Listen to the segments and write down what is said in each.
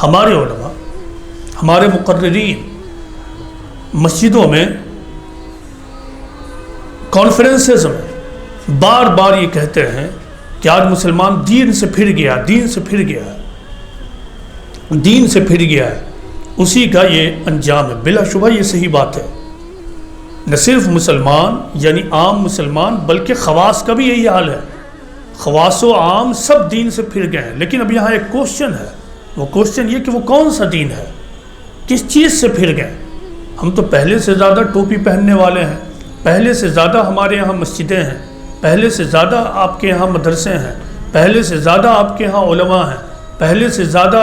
ہمارے علماء، ہمارے مقررین مسجدوں میں، کانفرنسز میں بار بار یہ کہتے ہیں کہ آج مسلمان دین سے پھر گیا، دین سے پھر گیا، دین سے پھر گیا ہے، اسی کا یہ انجام ہے۔ بلا شبہ یہ صحیح بات ہے۔ نہ صرف مسلمان یعنی عام مسلمان بلکہ خواص کا بھی یہی حال ہے، خواص و عام سب دین سے پھر گئے ہیں۔ لیکن اب یہاں ایک کوشچن ہے، وہ کوشچن یہ کہ وہ کون سا دین ہے، کس چیز سے پھر گئے؟ ہم تو پہلے سے زیادہ ٹوپی پہننے والے ہیں، پہلے سے زیادہ ہمارے یہاں مسجدیں ہیں، پہلے سے زیادہ آپ کے یہاں مدرسے ہیں، پہلے سے زیادہ آپ کے یہاں علماء ہیں، پہلے سے زیادہ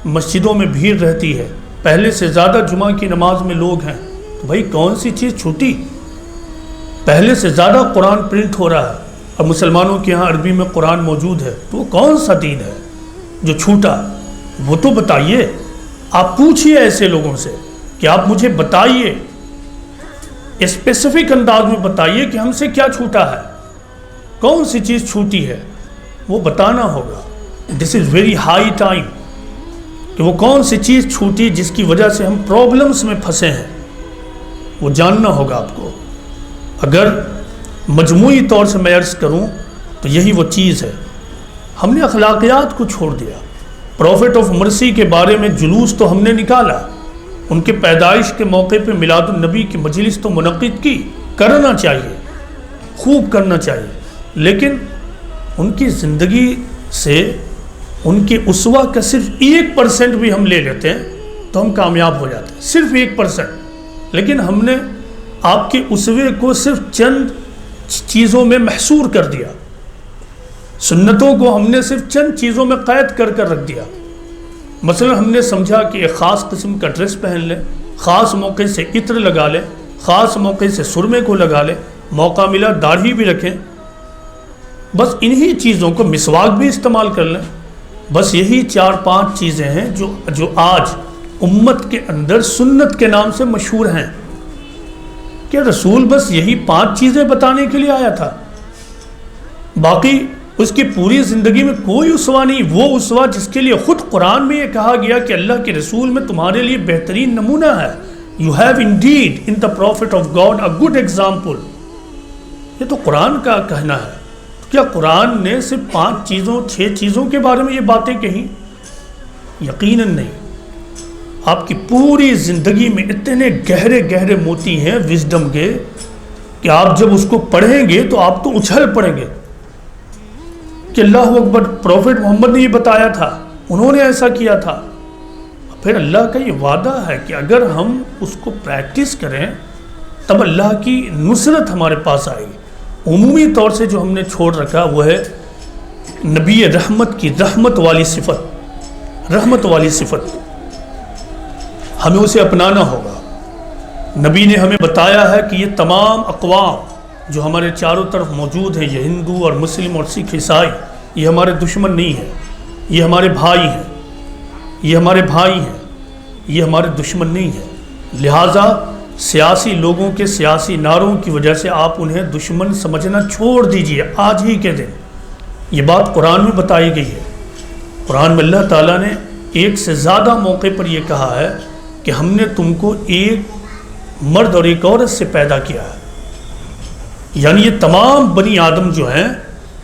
مسجدوں میں بھیڑ رہتی ہے، پہلے سے زیادہ جمعہ کی نماز میں لوگ ہیں۔ تو بھائی کون سی چیز چھوٹی؟ پہلے سے زیادہ قرآن پرنٹ ہو رہا ہے اور مسلمانوں کے یہاں عربی میں قرآن موجود ہے، تو وہ کون سا دین ہے جو چھوٹا؟ وہ تو بتائیے۔ آپ پوچھئے ایسے لوگوں سے کہ آپ مجھے بتائیے، اسپیسیفک انداز میں بتائیے کہ ہم سے کیا چھوٹا ہے، کون سی چیز چھوٹی ہے، وہ بتانا ہوگا۔ دس از ویری ہائی ٹائم کہ وہ کون سی چیز چھوٹی جس کی وجہ سے ہم پرابلمس میں پھنسے ہیں، وہ جاننا ہوگا آپ کو۔ اگر مجموعی طور سے میں عرض کروں تو یہی وہ چیز ہے۔ ہم نے اخلاقیات کو چھوڑ دیا۔ پروفٹ آف مرسی کے بارے میں جلوس تو ہم نے نکالا، ان کے پیدائش کے موقع پہ میلاد النبی کی مجلس تو منعقد کی، کرنا چاہیے، خوب کرنا چاہیے، لیکن ان کی زندگی سے ان کے اسوہ کا صرف 1% بھی ہم لے لیتے ہیں تو ہم کامیاب ہو جاتے ہیں، صرف 1%۔ لیکن ہم نے آپ کے اسوے کو صرف چند چیزوں میں محصور کر دیا، سنتوں کو ہم نے صرف چند چیزوں میں قید کر کر رکھ دیا۔ مثلا ہم نے سمجھا کہ ایک خاص قسم کا ڈریس پہن لیں، خاص موقع سے عطر لگا لیں، خاص موقع سے سرمے کو لگا لیں، موقع ملا داڑھی بھی رکھیں، بس انہی چیزوں کو، مسواک بھی استعمال کر لیں۔ بس یہی 4-5 چیزیں ہیں جو آج امت کے اندر سنت کے نام سے مشہور ہیں۔ کہ رسول بس یہی 5 چیزیں بتانے کے لیے آیا تھا، باقی اس کی پوری زندگی میں کوئی اسوہ نہیں، وہ اسوہ جس کے لیے خود قرآن میں یہ کہا گیا کہ اللہ کے رسول میں تمہارے لیے بہترین نمونہ ہے۔ You have indeed in the prophet of God a good example۔ یہ تو قرآن کا کہنا ہے۔ کیا قرآن نے صرف 5 چیزوں 6 چیزوں کے بارے میں یہ باتیں کہیں؟ یقیناً نہیں۔ آپ کی پوری زندگی میں اتنے گہرے گہرے موتی ہیں وزڈم کے کہ آپ جب اس کو پڑھیں گے تو آپ تو اچھل پڑیں گے کہ اللہ اکبر، پروفٹ محمد نے یہ بتایا تھا، انہوں نے ایسا کیا تھا۔ پھر اللہ کا یہ وعدہ ہے کہ اگر ہم اس کو پریکٹس کریں تب اللہ کی نصرت ہمارے پاس آئے گی۔ عمومی طور سے جو ہم نے چھوڑ رکھا وہ ہے نبی رحمت کی رحمت والی صفت، رحمت والی صفت، ہمیں اسے اپنانا ہوگا۔ نبی نے ہمیں بتایا ہے کہ یہ تمام اقوام جو ہمارے چاروں طرف موجود ہیں، یہ ہندو اور مسلم اور سکھ عیسائی، یہ ہمارے دشمن نہیں ہیں، یہ ہمارے بھائی ہیں، یہ ہمارے بھائی ہیں، یہ ہمارے دشمن نہیں ہیں۔ لہٰذا سیاسی لوگوں کے سیاسی نعروں کی وجہ سے آپ انہیں دشمن سمجھنا چھوڑ دیجئے۔ آج ہی کے دن یہ بات قرآن میں بتائی گئی ہے۔ قرآن میں اللہ تعالیٰ نے ایک سے زیادہ موقع پر یہ کہا ہے کہ ہم نے تم کو ایک مرد اور ایک عورت سے پیدا کیا ہے، یعنی یہ تمام بنی آدم جو ہیں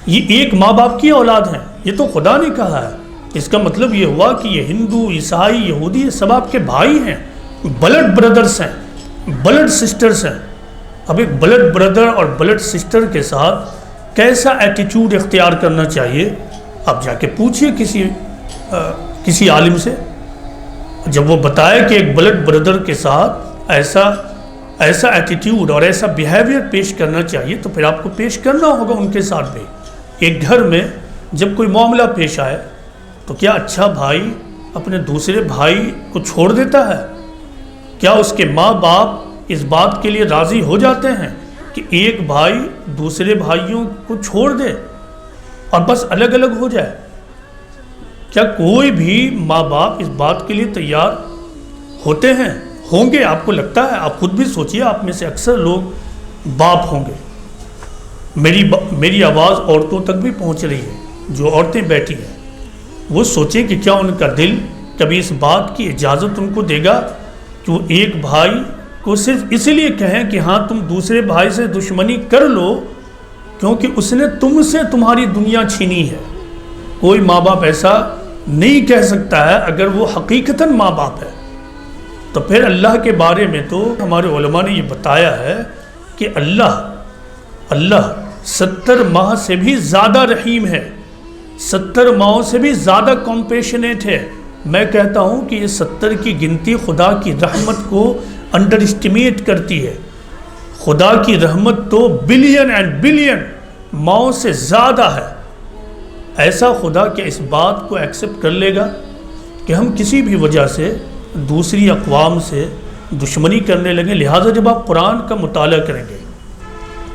یہ ایک ماں باپ کی اولاد ہیں۔ یہ تو خدا نے کہا ہے۔ اس کا مطلب یہ ہوا کہ یہ ہندو، عیسائی، یہودی، یہ سب آپ کے بھائی ہیں، بلڈ بردرز ہیں، بلڈ سسٹرز ہیں۔ اب ایک بلڈ بردر اور بلڈ سسٹر کے ساتھ کیسا ایٹیٹیوڈ اختیار کرنا چاہیے، آپ جا کے پوچھئے کسی عالم سے۔ جب وہ بتائے کہ ایک بلڈ بردر کے ساتھ ایسا ایٹیٹیوڈ اور ایسا بیہیویئر پیش کرنا چاہیے تو پھر آپ کو پیش کرنا ہوگا ان کے ساتھ بھی۔ ایک گھر میں جب کوئی معاملہ پیش آئے تو کیا اچھا بھائی اپنے دوسرے بھائی کو چھوڑ دیتا ہے؟ کیا اس کے ماں باپ اس بات کے لیے راضی ہو جاتے ہیں کہ ایک بھائی دوسرے بھائیوں کو چھوڑ دے اور بس الگ الگ ہو جائے؟ کیا کوئی بھی ماں باپ اس بات کے لیے تیار ہوتے ہیں؟ ہوں گے؟ آپ کو لگتا ہے؟ آپ خود بھی سوچئے، آپ میں سے اکثر لوگ باپ ہوں گے۔ میری آواز عورتوں تک بھی پہنچ رہی ہے، جو عورتیں بیٹھی ہیں وہ سوچیں کہ کیا ان کا دل کبھی اس بات کی اجازت ان کو دے گا کہ وہ ایک بھائی کو صرف اس لیے کہیں کہ ہاں تم دوسرے بھائی سے دشمنی کر لو کیونکہ اس نے تم سے تمہاری دنیا چھینی ہے؟ کوئی ماں باپ ایسا نہیں کہہ سکتا ہے اگر وہ حقیقتاً ماں باپ ہے۔ تو پھر اللہ کے بارے میں تو ہمارے علماء نے یہ بتایا ہے کہ اللہ 70 ماہ سے بھی زیادہ رحیم ہے، 70 ماہوں سے بھی زیادہ کمپیشنیٹ ہے۔ میں کہتا ہوں کہ یہ 70 کی گنتی خدا کی رحمت کو انڈر اسٹیمیٹ کرتی ہے۔ خدا کی رحمت تو بلین اینڈ بلین ماہوں سے زیادہ ہے۔ ایسا خدا کہ اس بات کو ایکسپٹ کر لے گا کہ ہم کسی بھی وجہ سے دوسری اقوام سے دشمنی کرنے لگیں؟ لہٰذا جب آپ قرآن کا مطالعہ کریں گے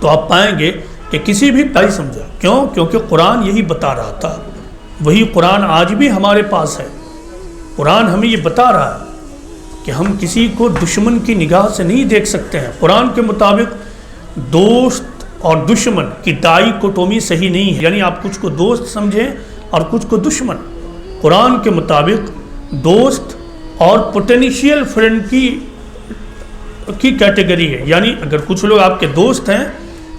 تو آپ پائیں گے کہ کسی بھی پائی سمجھا کیوں؟ کیونکہ قرآن یہی بتا رہا تھا۔ وہی قرآن آج بھی ہمارے پاس ہے۔ قرآن ہمیں یہ بتا رہا ہے کہ ہم کسی کو دشمن کی نگاہ سے نہیں دیکھ سکتے ہیں۔ قرآن کے مطابق دوست اور دشمن کی ڈائیکوٹومی صحیح نہیں ہے، یعنی آپ کچھ کو دوست سمجھیں اور کچھ کو دشمن۔ قرآن کے مطابق دوست اور پوٹینشیل فرینڈ کی کیٹیگری ہے، یعنی اگر کچھ لوگ آپ کے دوست ہیں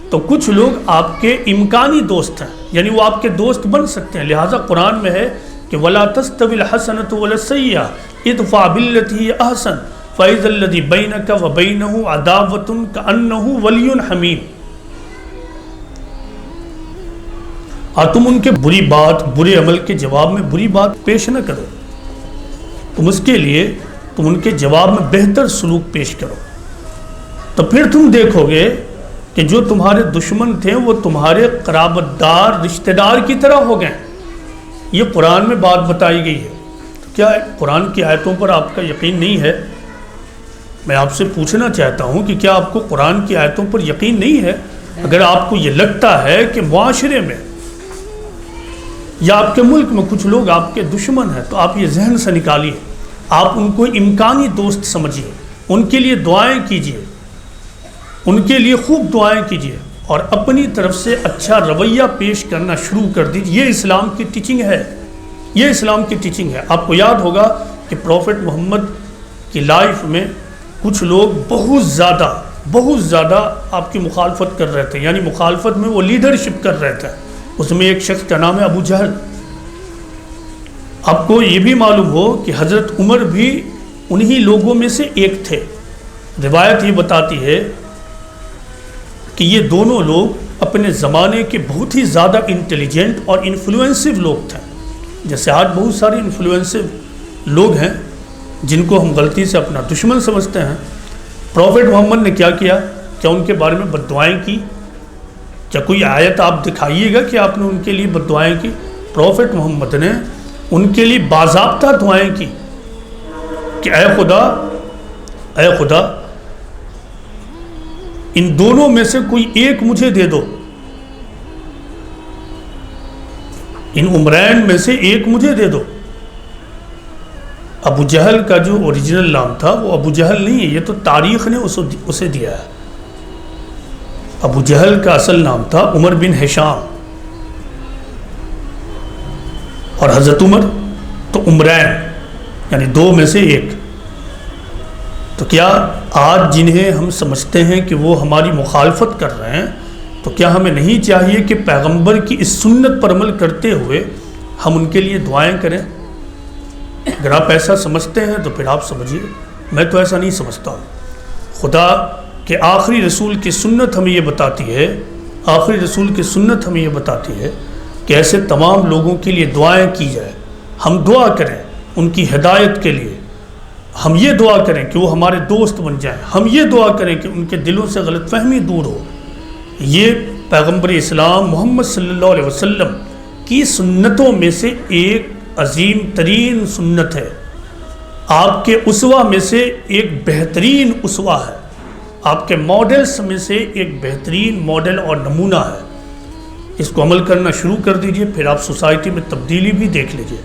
تو کچھ لوگ آپ کے امکانی دوست ہیں، یعنی وہ آپ کے دوست بن سکتے ہیں۔ لہٰذا قرآن میں ہے کہ وَلَا تَسْتَوِي الْحَسَنَةُ وَلَا السَّيِّئَةُ اِدْفَعْ بِالَّتِي هِيَ أَحْسَنُ فَإِذَا الَّذِي بَيْنَكَ وَبَيْنَهُ عَدَاوَةٌ كَأَنَّهُ وَلِيٌّ حَمِيمٌ۔ اور تم ان کے بری بات، برے عمل کے جواب میں بری بات پیش نہ کرو، تم اس کے لیے تم ان کے جواب میں بہتر سلوک پیش کرو۔ تو پھر تم دیکھو گے کہ جو تمہارے دشمن تھے وہ تمہارے قرابت دار، رشتہ دار کی طرح ہو گئے۔ یہ قرآن میں بات بتائی گئی ہے۔ تو کیا قرآن کی آیتوں پر آپ کا یقین نہیں ہے؟ میں آپ سے پوچھنا چاہتا ہوں کہ کیا آپ کو قرآن کی آیتوں پر یقین نہیں ہے؟ اگر آپ کو یہ لگتا ہے کہ معاشرے میں یا آپ کے ملک میں کچھ لوگ آپ کے دشمن ہیں تو آپ یہ ذہن سے نکالیے، آپ ان کو امکانی دوست سمجھیے، ان کے لیے دعائیں کیجیے، ان کے لیے خوب دعائیں کیجیے اور اپنی طرف سے اچھا رویہ پیش کرنا شروع کر دیجیے۔ یہ اسلام کی ٹیچنگ ہے، یہ اسلام کی ٹیچنگ ہے۔ آپ کو یاد ہوگا کہ پروفٹ محمد کی لائف میں کچھ لوگ بہت زیادہ آپ کی مخالفت کر رہے تھے، یعنی مخالفت میں وہ لیڈرشپ کر رہے تھے۔ اس میں ایک شخص کا نام ہے ابو جہل۔ آپ کو یہ بھی معلوم ہو کہ حضرت عمر بھی انہی لوگوں میں سے ایک تھے۔ روایت یہ بتاتی ہے کہ یہ دونوں لوگ اپنے زمانے کے بہت ہی زیادہ انٹیلیجنٹ اور انفلوئنسو لوگ تھے۔ جیسے آج بہت سارے انفلوئنسو لوگ ہیں جن کو ہم غلطی سے اپنا دشمن سمجھتے ہیں۔ پروفٹ محمد نے کیا کیا؟ کیا ان کے بارے میں بد دعائیں کی؟ کیا کوئی آیت آپ دکھائیے گا کہ آپ نے ان کے لیے بد دعائیں کی؟ پروفٹ محمد نے ان کے لیے باضابطہ دعائیں کی کہ اے خدا ان دونوں میں سے کوئی ایک مجھے دے دو، ان عمرین میں سے ایک مجھے دے دو۔ ابو جہل کا جو اوریجنل نام تھا وہ ابو جہل نہیں ہے، یہ تو تاریخ نے اسے دیا ہے۔ ابو جہل کا اصل نام تھا عمر بن ہشام، اور حضرت عمر تو عمرین یعنی دو میں سے ایک۔ تو کیا آج جنہیں ہم سمجھتے ہیں کہ وہ ہماری مخالفت کر رہے ہیں، تو کیا ہمیں نہیں چاہیے کہ پیغمبر کی اس سنت پر عمل کرتے ہوئے ہم ان کے لیے دعائیں کریں؟ اگر آپ ایسا سمجھتے ہیں تو پھر آپ سمجھیے، میں تو ایسا نہیں سمجھتا ہوں۔ خدا کہ آخری رسول کی سنت ہمیں یہ بتاتی ہے کہ ایسے تمام لوگوں کے لیے دعائیں کی جائے۔ ہم دعا کریں ان کی ہدایت کے لیے، ہم یہ دعا کریں کہ وہ ہمارے دوست بن جائیں، ہم یہ دعا کریں کہ ان کے دلوں سے غلط فہمی دور ہو۔ یہ پیغمبر اسلام محمد صلی اللہ علیہ وسلم کی سنتوں میں سے ایک عظیم ترین سنت ہے، آپ کے اسوہ میں سے ایک بہترین اسوہ ہے، آپ کے ماڈلز میں سے ایک بہترین ماڈل اور نمونہ ہے۔ اس کو عمل کرنا شروع کر دیجئے، پھر آپ سوسائٹی میں تبدیلی بھی دیکھ لیجئے۔